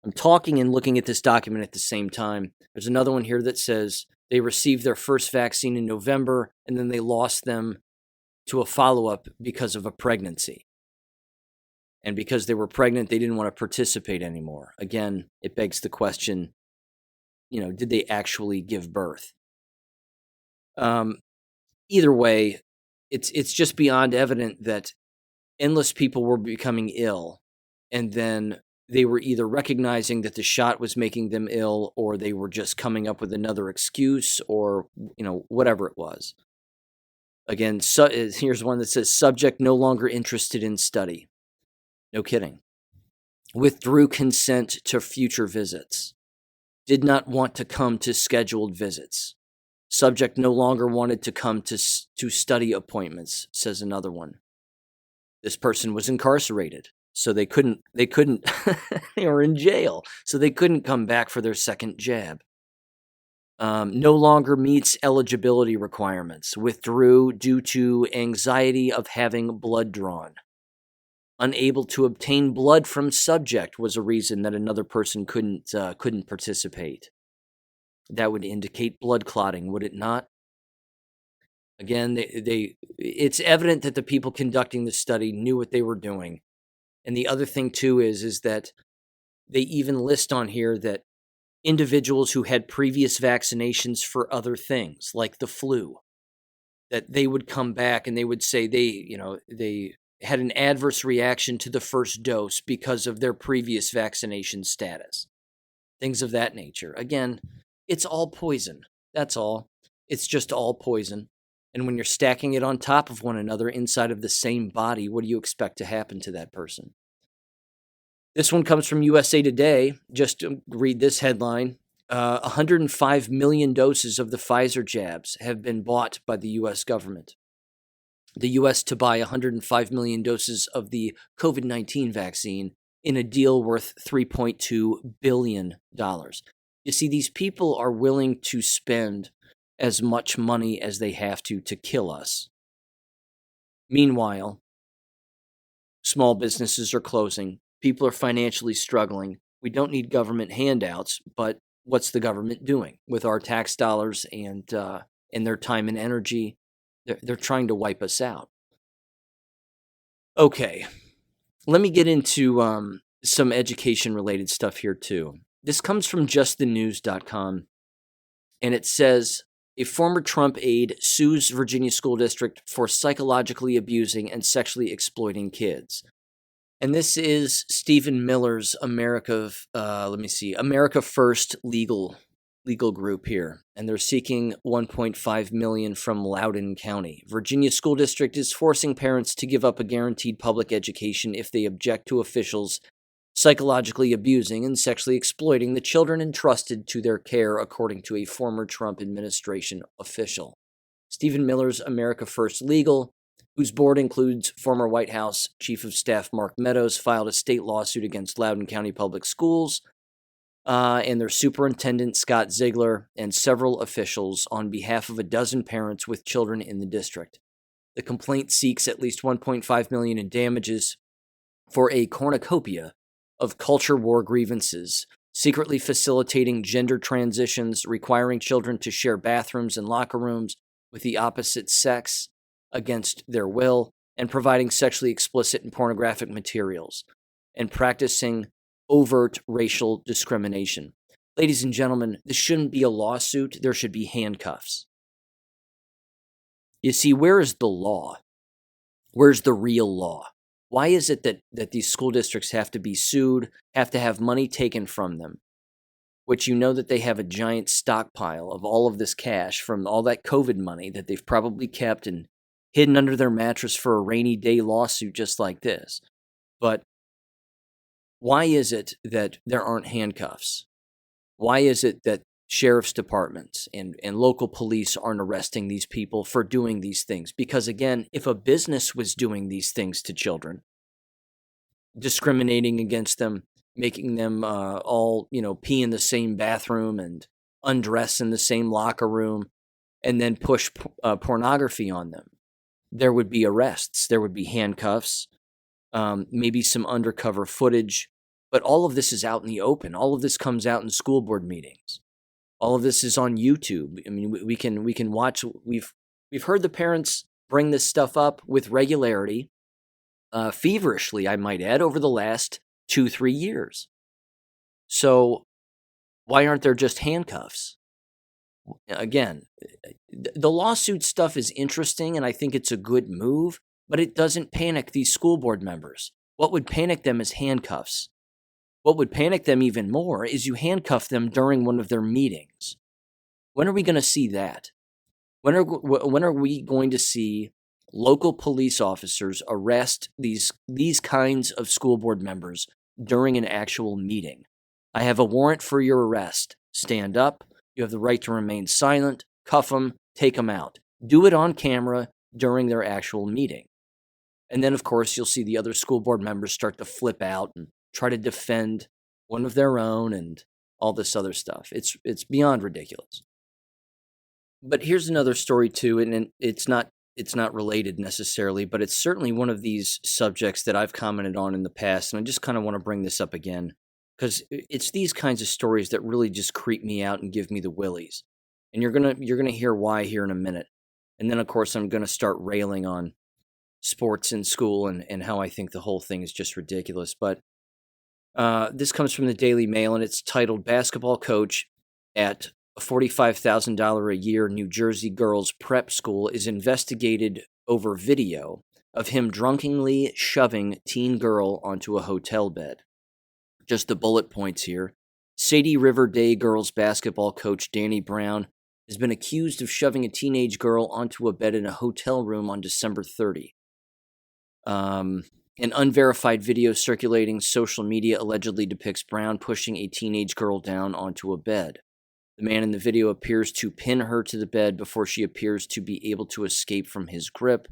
I'm talking and looking at this document at the same time. There's another one here that says they received their first vaccine in November, and then they lost them to a follow-up because of a pregnancy. And because they were pregnant, they didn't want to participate anymore. Again, it begs the question, did they actually give birth? Either way, it's just beyond evident that endless people were becoming ill, and then they were either recognizing that the shot was making them ill, or they were just coming up with another excuse, or whatever it was. Again, here's one that says subject no longer interested in study. No kidding. Withdrew consent to future visits. Did not want to come to scheduled visits. Subject no longer wanted to come to study appointments, says another one. This person was incarcerated, so they couldn't, they were in jail, so they couldn't come back for their second jab. No longer meets eligibility requirements. Withdrew due to anxiety of having blood drawn. Unable to obtain blood from subject was a reason that another person couldn't participate. That would indicate blood clotting, would it not? Again, it's evident that the people conducting the study knew what they were doing. And the other thing too is that they even list on here that individuals who had previous vaccinations for other things, like the flu, that they would come back and they would say they had an adverse reaction to the first dose because of their previous vaccination status. Things of that nature. Again, it's all poison. That's all. It's just all poison. And when you're stacking it on top of one another inside of the same body, what do you expect to happen to that person? This one comes from USA Today. Just read this headline. 105 million doses of the Pfizer jabs have been bought by the U.S. government. The U.S. to buy 105 million doses of the COVID-19 vaccine in a deal worth $3.2 billion. You see, these people are willing to spend as much money as they have to kill us. Meanwhile, small businesses are closing. People are financially struggling. We don't need government handouts, but what's the government doing with our tax dollars and their time and energy? They're trying to wipe us out. Okay, let me get into some education-related stuff here too. This comes from justthenews.com, and it says, a former Trump aide sues Virginia school district for psychologically abusing and sexually exploiting kids. And this is Stephen Miller's America First legal group here, and they're seeking $1.5 million from Loudoun County. Virginia school district is forcing parents to give up a guaranteed public education if they object to officials psychologically abusing and sexually exploiting the children entrusted to their care, according to a former Trump administration official. Stephen Miller's America First Legal, whose board includes former White House Chief of Staff Mark Meadows, filed a state lawsuit against Loudoun County Public Schools and their superintendent, Scott Ziegler, and several officials on behalf of a dozen parents with children in the district. The complaint seeks at least $1.5 million in damages for a cornucopia of culture war grievances, secretly facilitating gender transitions, requiring children to share bathrooms and locker rooms with the opposite sex against their will, and providing sexually explicit and pornographic materials, and practicing overt racial discrimination. Ladies and gentlemen, this shouldn't be a lawsuit. There should be handcuffs. You see, where is the law? Where's the real law? Why is it that these school districts have to be sued, have to have money taken from them, which you know that they have a giant stockpile of all of this cash from all that COVID money that they've probably kept and hidden under their mattress for a rainy day lawsuit just like this? But why is it that there aren't handcuffs? Why is it that sheriff's departments and local police aren't arresting these people for doing these things? Because again, if a business was doing these things to children, discriminating against them, making them all, pee in the same bathroom and undress in the same locker room, and then push pornography on them, there would be arrests, there would be handcuffs, maybe some undercover footage. But all of this is out in the open. All of this comes out in school board meetings. All of this is on YouTube. I mean, we can watch. We've heard the parents bring this stuff up with regularity, feverishly, I might add, over the last 2-3 years. So why aren't there just handcuffs? Again, the lawsuit stuff is interesting, and I think it's a good move, but it doesn't panic these school board members. What would panic them is handcuffs. What would panic them even more is you handcuff them during one of their meetings. When are we going to see that? When are we going to see local police officers arrest these kinds of school board members during an actual meeting? I have a warrant for your arrest. Stand up. You have the right to remain silent. Cuff them. Take them out. Do it on camera during their actual meeting. And then, of course, you'll see the other school board members start to flip out and try to defend one of their own and all this other stuff. It's beyond ridiculous. But here's another story too, and it's not it's not related necessarily, but it's certainly one of these subjects that I've commented on in the past, and I just kind of want to bring this up again because it's these kinds of stories that really just creep me out and give me the willies. And you're gonna hear why here in a minute. And then of course I'm gonna start railing on sports in school and how I think the whole thing is just ridiculous. But this comes from the Daily Mail, and it's titled "Basketball Coach at a $45,000 a year New Jersey girls' prep school is investigated over video of him drunkenly shoving teen girl onto a hotel bed." Just the bullet points here. Sadie River Day girls basketball coach Danny Brown has been accused of shoving a teenage girl onto a bed in a hotel room on December 30. An unverified video circulating social media allegedly depicts Brown pushing a teenage girl down onto a bed. The man in the video appears to pin her to the bed before she appears to be able to escape from his grip.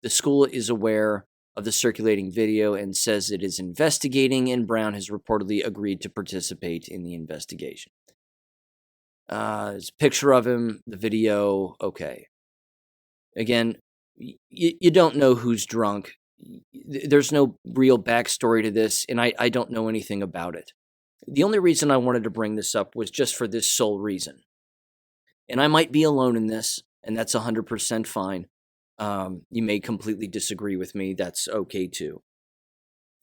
The school is aware of the circulating video and says it is investigating, and Brown has reportedly agreed to participate in the investigation. There's a picture of him, the video, okay. Again, you don't know who's drunk. There's no real backstory to this, and I don't know anything about it. The only reason I wanted to bring this up was just for this sole reason. And I might be alone in this, and that's 100% fine. You may completely disagree with me. That's okay too.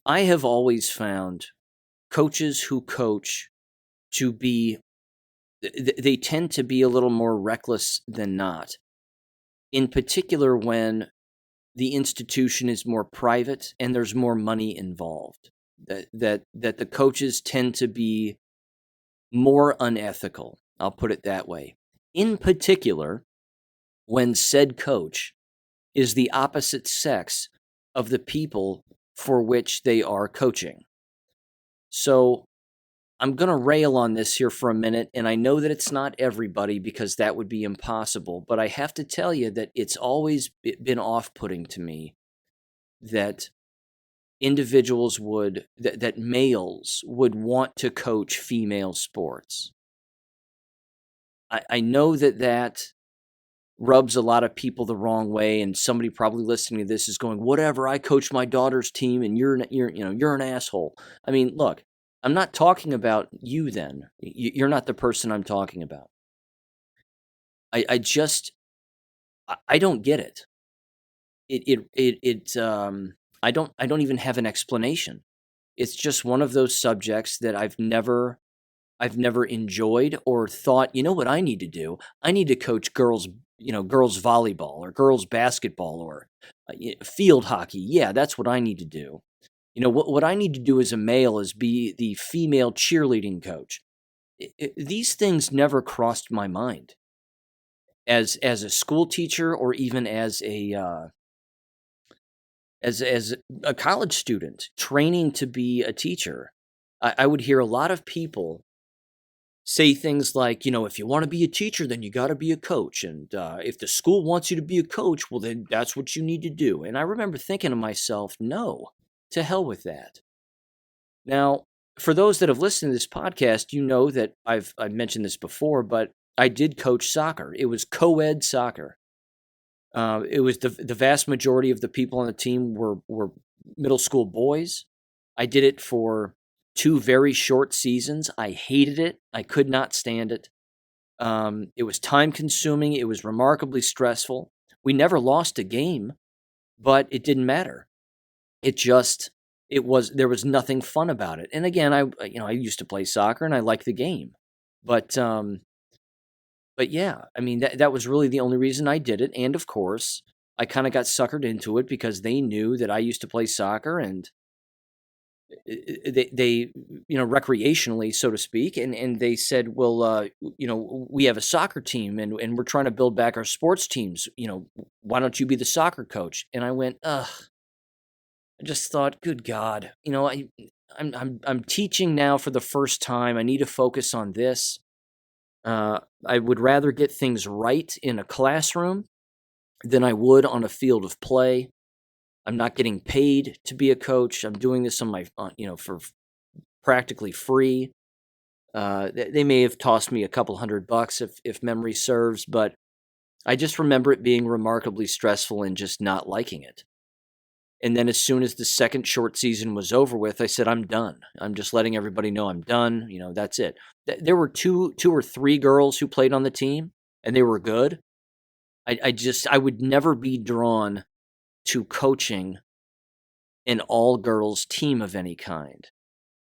I have always found coaches who coach to be, they tend to be a little more reckless than not. In particular, when the institution is more private and there's more money involved. That the coaches tend to be more unethical. I'll put it that way. In particular, when said coach is the opposite sex of the people for which they are coaching. So I'm going to rail on this here for a minute, and I know that it's not everybody because that would be impossible, but I have to tell you that it's always been off-putting to me that individuals that males would want to coach female sports. I know that rubs a lot of people the wrong way, and somebody probably listening to this is going, "Whatever, I coach my daughter's team, and you're an asshole." I mean, look, I'm not talking about you. Then you're not the person I'm talking about. I don't get it. I don't even have an explanation. It's just one of those subjects that I've never enjoyed or thought, you know what I need to do? I need to coach girls volleyball or girls basketball or field hockey. Yeah, that's what I need to do. What I need to do as a male is be the female cheerleading coach. These things never crossed my mind as a school teacher or even as a college student training to be a teacher. I would hear a lot of people say things like, if you want to be a teacher, then you got to be a coach. And if the school wants you to be a coach, well, then that's what you need to do. And I remember thinking to myself, no, to hell with that. Now, for those that have listened to this podcast, you know that I've mentioned this before, but I did coach soccer. It was co-ed soccer. It was the vast majority of the people on the team were middle school boys. I did it for 2 very short seasons. I hated it. I could not stand it. It was time consuming. It was remarkably stressful. We never lost a game, but it didn't matter. There was nothing fun about it. And again, I used to play soccer and I liked the game, but yeah, I mean, that was really the only reason I did it. And of course, I kind of got suckered into it because they knew that I used to play soccer and they recreationally, so to speak. And they said, well, we have a soccer team and we're trying to build back our sports teams. Why don't you be the soccer coach? And I went, ugh. I just thought, good God, I'm teaching now for the first time. I need to focus on this. I would rather get things right in a classroom than I would on a field of play. I'm not getting paid to be a coach. I'm doing this for practically free. They may have tossed me a couple $100 if memory serves, but I just remember it being remarkably stressful and just not liking it. And then as soon as the second short season was over with, I said, I'm done. I'm just letting everybody know I'm done. That's it. There were two or three girls who played on the team, and they were good. I would never be drawn to coaching an all girls team of any kind.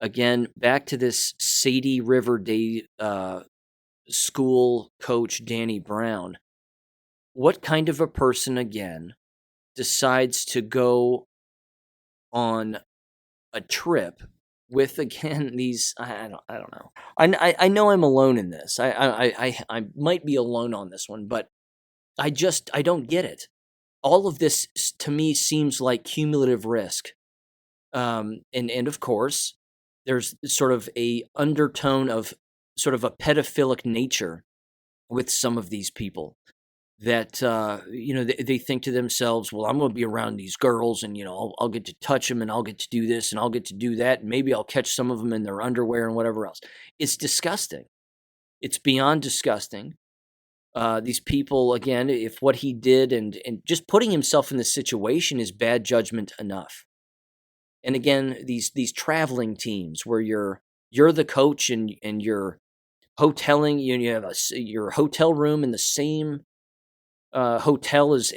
Again, back to this Sadie River Day school coach, Danny Brown. What kind of a person, again, decides to go on a trip with, again, these, I don't know. I know I'm alone in this. I might be alone on this one, but I don't get it. All of this to me seems like cumulative risk. And of course, there's sort of a undertone of sort of a pedophilic nature with some of these people that they think to themselves, well, I'm going to be around these girls, and I'll get to touch them, and I'll get to do this, and I'll get to do that, and maybe I'll catch some of them in their underwear and whatever else. It's disgusting. It's beyond disgusting. These people, again, if what he did and just putting himself in this situation is bad judgment enough. And again, these traveling teams where you're the coach and you're hoteling, you have your hotel room in the same hotel as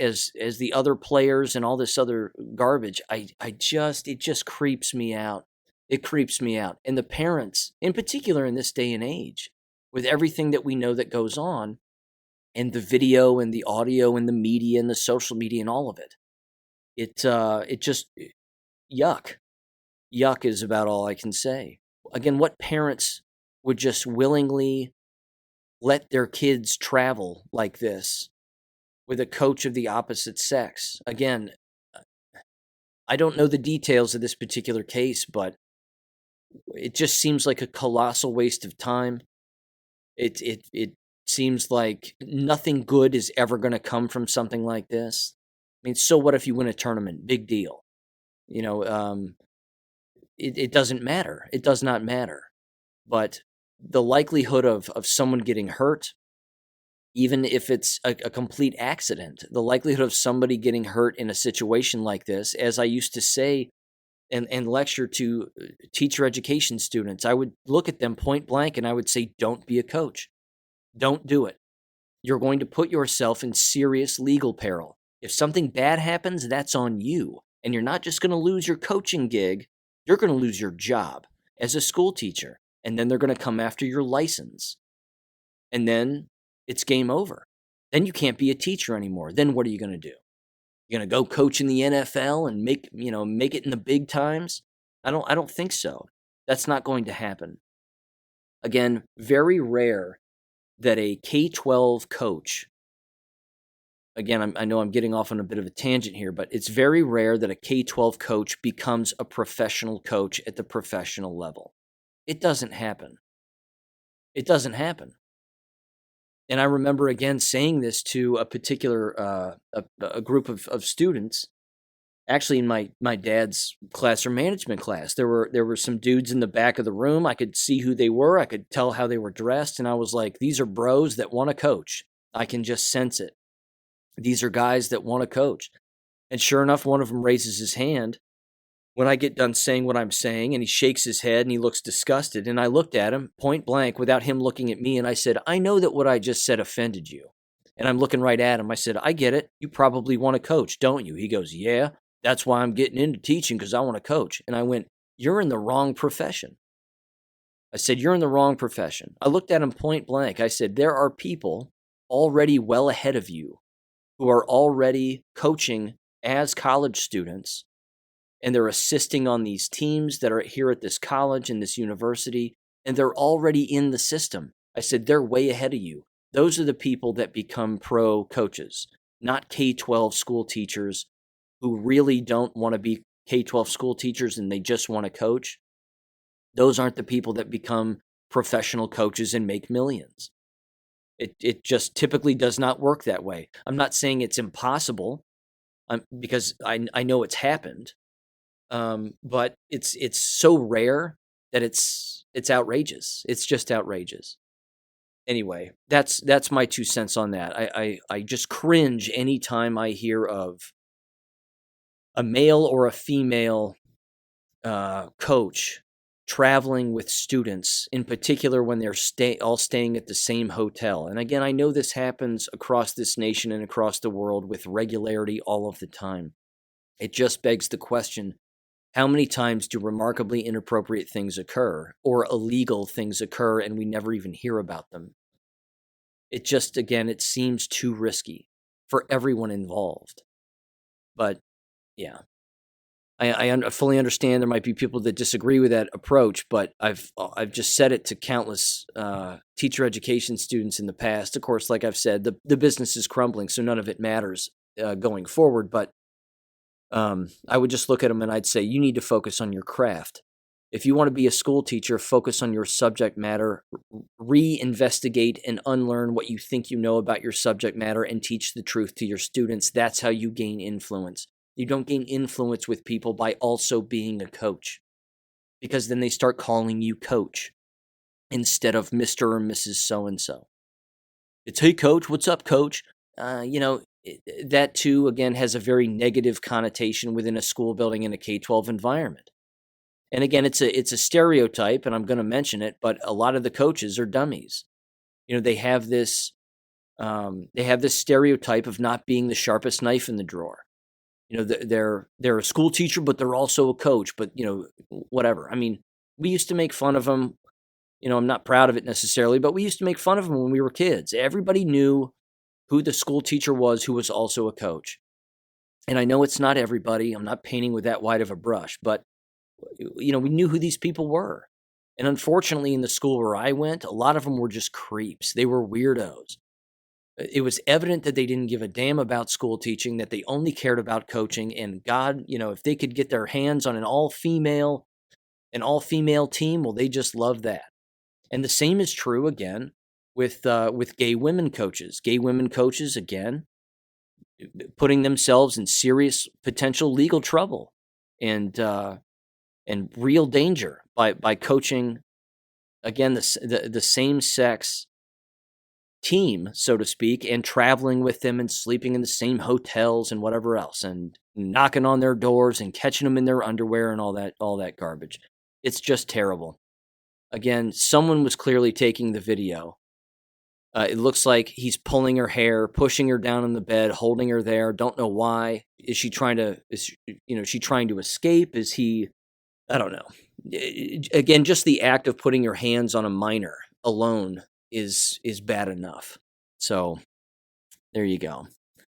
the other players and all this other garbage. It just creeps me out. It creeps me out. And the parents, in particular in this day and age, with everything that we know that goes on, and the video and the audio and the media and the social media and all of it, it just yuck. Yuck is about all I can say. Again, what parents would just willingly let their kids travel like this with a coach of the opposite sex? Again, I don't know the details of this particular case, but it just seems like a colossal waste of time. It seems like nothing good is ever going to come from something like this. I mean, so what if you win a tournament? Big deal. It doesn't matter. It does not matter. But the likelihood of someone getting hurt, even if it's a complete accident, the likelihood of somebody getting hurt in a situation like this, as I used to say and lecture to teacher education students, I would look at them point blank and I would say, don't be a coach. Don't do it. You're going to put yourself in serious legal peril. If something bad happens, that's on you. And you're not just going to lose your coaching gig, you're going to lose your job as a school teacher. And then they're going to come after your license. And then it's game over. Then you can't be a teacher anymore. Then what are you going to do? You're going to go coach in the NFL and make it in the big times? I don't think so. That's not going to happen. Again, very rare that a K-12 coach, again, I know I'm getting off on a bit of a tangent here, but it's very rare that a K-12 coach becomes a professional coach at the professional level. It doesn't happen. It doesn't happen. And I remember, again, saying this to a particular a group of students, actually in my dad's classroom management class. There were some dudes in the back of the room. I could see who they were. I could tell how they were dressed. And I was like, these are bros that want to coach. I can just sense it. These are guys that want to coach. And sure enough, one of them raises his hand when I get done saying what I'm saying, and he shakes his head and he looks disgusted. And I looked at him point blank without him looking at me. And I said, I know that what I just said offended you. And I'm looking right at him. I said, I get it. You probably want to coach, don't you? He goes, yeah, that's why I'm getting into teaching, because I want to coach. And I went, you're in the wrong profession. I said, you're in the wrong profession. I looked at him point blank. I said, there are people already well ahead of you who are already coaching as college students, and they're assisting on these teams that are here at this college and this university, and they're already in the system. I said, they're way ahead of you. Those are the people that become pro coaches, not K-12 school teachers who really don't want to be K-12 school teachers and they just want to coach. Those aren't the people that become professional coaches and make millions. It just typically does not work that way. I'm not saying it's impossible, because I know it's happened, but it's so rare that it's outrageous. It's just outrageous. anyway, that's my 2 cents on that. I just cringe anytime I hear of a male or a female coach traveling with students, in particular when they're all staying at the same hotel. And again, I know this happens across this nation and across the world with regularity all of the time. It just begs the question, how many times do remarkably inappropriate things occur or illegal things occur and we never even hear about them? It just, again, it seems too risky for everyone involved. But yeah, I fully understand there might be people that disagree with that approach, but I've just said it to countless teacher education students in the past. Of course, like I've said, the business is crumbling, so none of it matters going forward. But I would just look at them and I'd say, you need to focus on your craft. If you want to be a school teacher, focus on your subject matter, reinvestigate and unlearn what you think you know about your subject matter, and teach the truth to your students. That's how you gain influence. You don't gain influence with people by also being a coach, because then they start calling you coach instead of Mr. or Mrs. So-and-so. It's, hey, coach, what's up, coach? That too, again, has a very negative connotation within a school building in a K-12 environment. And again, it's a stereotype, and I'm going to mention it, but a lot of the coaches are dummies. They have this stereotype of not being the sharpest knife in the drawer. They're a school teacher, but they're also a coach, but, whatever. I mean, we used to make fun of them. I'm not proud of it necessarily, but we used to make fun of them when we were kids. Everybody knew who the school teacher was who was also a coach. And I know it's not everybody. I'm not painting with that wide of a brush, but, we knew who these people were. And unfortunately, in the school where I went, a lot of them were just creeps. They were weirdos. It was evident that they didn't give a damn about school teaching, that they only cared about coaching. And God, if they could get their hands on an all-female team, well, they just loved that. And the same is true, again, with gay women coaches. Gay women coaches, again, putting themselves in serious potential legal trouble and real danger by coaching, again, the same-sex team, so to speak, and traveling with them and sleeping in the same hotels and whatever else, and knocking on their doors and catching them in their underwear and all that garbage. It's just terrible. Again, someone was clearly taking the video. It looks like he's pulling her hair, pushing her down in the bed, holding her there. Don't know why. Is she trying to escape? Is he? I don't know. Again, just the act of putting your hands on a minor alone is bad enough. So there you go.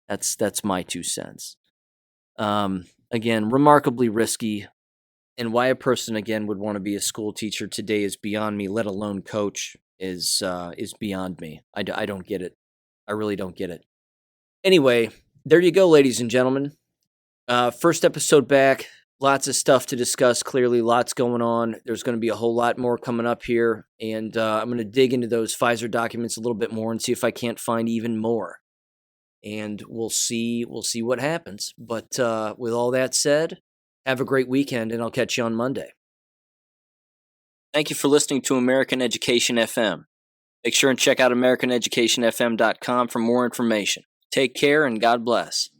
That's my 2 cents. Again, remarkably risky, and why a person again would want to be a school teacher today is beyond me. Let alone coach is beyond me. I don't get it. I really don't get it. Anyway, there you go, ladies and gentlemen. First episode back. Lots of stuff to discuss, clearly lots going on. There's going to be a whole lot more coming up here, and I'm going to dig into those Pfizer documents a little bit more and see if I can't find even more. And we'll see what happens. But with all that said, have a great weekend, and I'll catch you on Monday. Thank you for listening to American Education FM. Make sure and check out AmericanEducationFM.com for more information. Take care, and God bless.